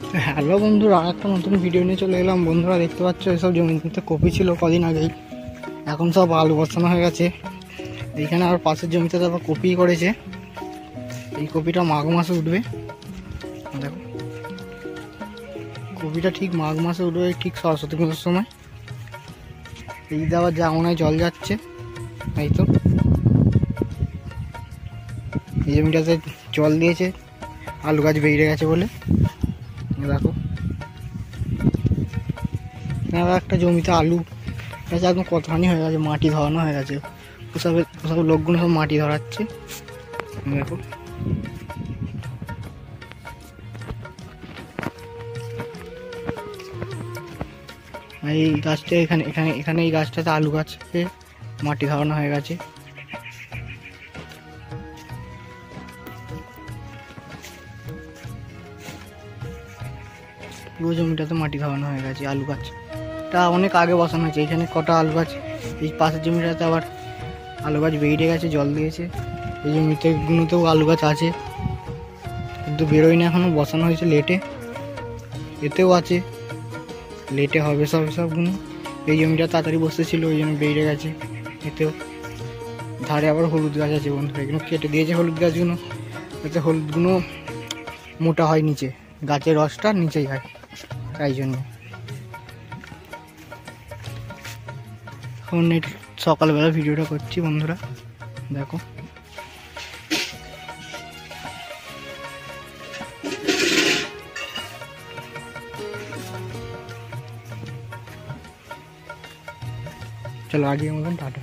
Hello বন্ধুরা, একটা নতুন ভিডিও নিয়ে চলে এলাম। বন্ধুরা দেখতে পাচ্ছ এসব জমিতে কপি ছিল কদিন আগেই, এখন সব আলু বসানো হয়ে গেছে। এইখানে আর পাশের জমিতে আবার কপি করেছে। এই কপিটা মাঘ মাসে উঠবে। দেখো কপিটা ঠিক মাঘ মাসে উঠবে, ঠিক সরস্বতী পুজোর সময়। এই আবার জামনায় জল যাচ্ছে, এই তো এই জমিটাতে জল দিয়েছে আলু গাছ বেরিয়ে গেছে বলে। দেখো একটা জমিতে আলু গাছ একদম কতখানি হয়ে গেছে, মাটি ধরানো হয়ে গেছে। ওসব লোকগুলো সব মাটি ধরাচ্ছে। দেখো এই গাছটা এখানে এখানে এখানে এই গাছটাতে আলু গাছে মাটি ধরানো হয়ে গেছে। পুরো জমিটাতে মাটি ধরানো হয়ে গেছে। আলু গাছটা অনেক আগে বসানো হয়েছে। এখানে কটা আলু গাছ, এই পাশের জমিটাতে আবার আলু গাছ বেরিয়ে গেছে, জল দিয়েছে। এই জমিতেও আলু গাছ আছে কিন্তু বেরোয় না এখনো, বসানো হয়েছে লেটে। এতেও আছে, লেটে হবে সবগুলো। এই জমিটা তাড়াতাড়ি বসেছিল ওই জন্য বেরিয়ে গেছে। এতেও ধারে আবার হলুদ গাছ আছে বন্ধুরা, এগুলো কেটে দিয়েছে হলুদ গাছগুলো, যাতে হলুদগুলো মোটা হয়, নিচে গাছের রসটা নিচেই হয়, তাই জন্য। এখন সকালবেলা ভিডিওটা করছি বন্ধুরা, দেখো। চলো আজকের মতন টাটা।